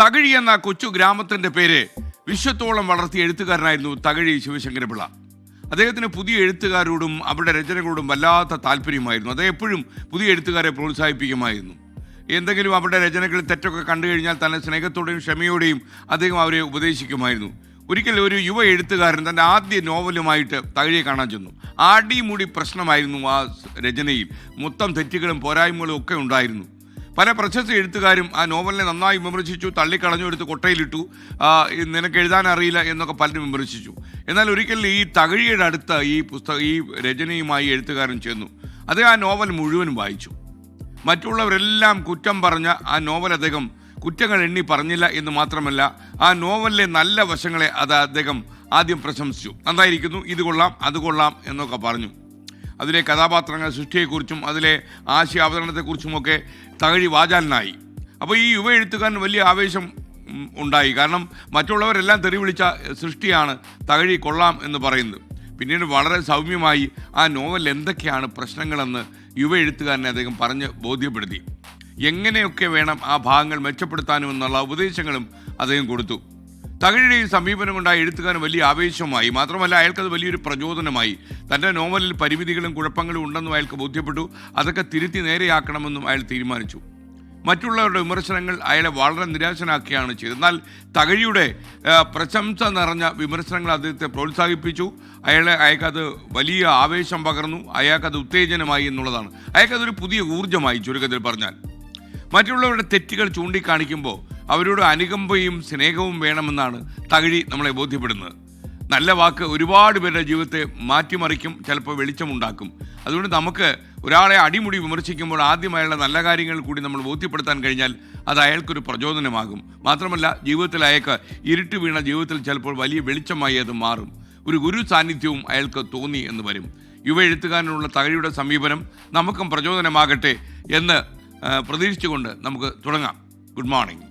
തകഴി എന്ന കൊച്ചു ഗ്രാമത്തിന്റെ പേര് വിശ്വത്തോളം വളർത്തിയ എഴുത്തുകാരനായിരുന്നു തകഴി ശിവശങ്കരപിള്ള. അദ്ദേഹത്തിന് പുതിയ എഴുത്തുകാരോടും അവരുടെ രചനകളോടും വല്ലാത്ത താല്പര്യമായിരുന്നു. അദ്ദേഹം എപ്പോഴും പുതിയ എഴുത്തുകാരെ പ്രോത്സാഹിപ്പിക്കുമായിരുന്നു. എന്തെങ്കിലും അവരുടെ രചനകളിൽ തെറ്റൊക്കെ കണ്ടു കഴിഞ്ഞാൽ തന്നെ സ്നേഹത്തോടെയും ക്ഷമയോടെയും അദ്ദേഹം അവരെ ഉപദേശിക്കുമായിരുന്നു. ഒരിക്കൽ ഒരു യുവ എഴുത്തുകാരൻ തൻ്റെ ആദ്യ നോവലുമായിട്ട് തകഴിയെ കാണാൻ ചെന്നു. ആടിമുടി പ്രശ്നമായിരുന്നു ആ രചനയിൽ. മൊത്തം തെറ്റുകളും പോരായ്മകളും ഒക്കെ ഉണ്ടായിരുന്നു. പല പ്രശസ്ത എഴുത്തുകാരും ആ നോവലിനെ നന്നായി വിമർശിച്ചു, തള്ളിക്കളഞ്ഞു, എടുത്ത് കൊട്ടയിലിട്ടു, നിനക്ക് എഴുതാൻ അറിയില്ല എന്നൊക്കെ പലരും വിമർശിച്ചു. എന്നാൽ ഒരിക്കൽ ഈ തകഴിയുടെ അടുത്ത് ഈ രചനയുമായി എഴുത്തുകാരൻ ചെന്നു. അത് ആ നോവൽ മുഴുവനും വായിച്ചു. മറ്റുള്ളവരെല്ലാം കുറ്റം പറഞ്ഞ ആ നോവൽ അദ്ദേഹം കുറ്റങ്ങൾ എണ്ണി പറഞ്ഞില്ല എന്ന് മാത്രമല്ല, ആ നോവലിലെ നല്ല വശങ്ങളെ അദ്ദേഹം ആദ്യം പ്രശംസിച്ചു. നന്നായിരിക്കുന്നു, ഇത് കൊള്ളാം, അത് കൊള്ളാം എന്നൊക്കെ പറഞ്ഞു. അതിലെ കഥാപാത്രങ്ങളുടെ സൃഷ്ടിയെക്കുറിച്ചും അതിലെ ആശയ അവതരണത്തെക്കുറിച്ചുമൊക്കെ തകഴി വാചാലനായി. അപ്പോൾ ഈ യുവ എഴുത്തുകാരന് വലിയ ആവേശം ഉണ്ടായി. കാരണം മറ്റുള്ളവരെല്ലാം തെറി വിളിച്ച സൃഷ്ടിയാണ് തകഴി കൊള്ളാം എന്ന് പറയുന്നത്. പിന്നീട് വളരെ സൗമ്യമായി ആ നോവലിൽ എന്തൊക്കെയാണ് പ്രശ്നങ്ങളെന്ന് യുവ എഴുത്തുകാരനെ അദ്ദേഹം പറഞ്ഞ് ബോധ്യപ്പെടുത്തി. എങ്ങനെയൊക്കെ വേണം ആ ഭാഗങ്ങൾ മെച്ചപ്പെടുത്താനും എന്നുള്ള ഉപദേശങ്ങളും അദ്ദേഹം കൊടുത്തു. തകഴിയുടെ ഈ സമീപനം കൊണ്ട് ആ എഴുത്തുകാരൻ വലിയ ആവേശമായി. മാത്രമല്ല, അയാൾക്കത് വലിയൊരു പ്രചോദനമായി. തൻ്റെ നോവലിൽ പരിമിതികളും കുഴപ്പങ്ങളും ഉണ്ടെന്നും അയാൾക്ക് ബോധ്യപ്പെട്ടു. അതൊക്കെ തിരുത്തി നേരെയാക്കണമെന്നും അയാൾ തീരുമാനിച്ചു. മറ്റുള്ളവരുടെ വിമർശനങ്ങൾ അയാളെ വളരെ നിരാശനാക്കുകയാണ് ചെയ്തത്. എന്നാൽ തകഴിയുടെ പ്രശംസ നിറഞ്ഞ വിമർശനങ്ങൾ അദ്ദേഹത്തെ പ്രോത്സാഹിപ്പിച്ചു. അയാൾക്കത് വലിയ ആവേശം പകർന്നു. അയാൾക്കത് ഉത്തേജനമായി എന്നുള്ളതാണ്. അയാൾക്കതൊരു പുതിയ ഊർജ്ജമായി. ചുരുക്കത്തിൽ പറഞ്ഞാൽ, മറ്റുള്ളവരുടെ തെറ്റുകൾ ചൂണ്ടിക്കാണിക്കുമ്പോൾ അവരോട് അനുകമ്പയും സ്നേഹവും വേണമെന്നാണ് തകഴി നമ്മളെ ബോധ്യപ്പെടുന്നത്. നല്ല വാക്ക് ഒരുപാട് പേരുടെ ജീവിതത്തെ മാറ്റിമറിക്കും, ചിലപ്പോൾ വെളിച്ചമുണ്ടാക്കും. അതുകൊണ്ട് നമുക്ക് ഒരാളെ അടിമുടി വിമർശിക്കുമ്പോൾ ആദ്യം അയാളുടെ നല്ല കാര്യങ്ങൾ കൂടി നമ്മൾ ബോധ്യപ്പെടുത്താൻ കഴിഞ്ഞാൽ അത് അയാൾക്കൊരു പ്രചോദനമാകും. മാത്രമല്ല, ജീവിതത്തിൽ അയാൾക്ക് ഇരുട്ട് വീണ ജീവിതത്തിൽ ചിലപ്പോൾ വലിയ വെളിച്ചമായി അത് മാറും. ഒരു ഗുരു സാന്നിധ്യവും അയാൾക്ക് തോന്നി എന്ന് വരും. യുവ എഴുത്തുകാരനുള്ള തകഴിയുടെ സമീപനം നമുക്കും പ്രചോദനമാകട്ടെ എന്ന് പ്രതീക്ഷിച്ചുകൊണ്ട് നമുക്ക് തുടങ്ങാം. Good morning.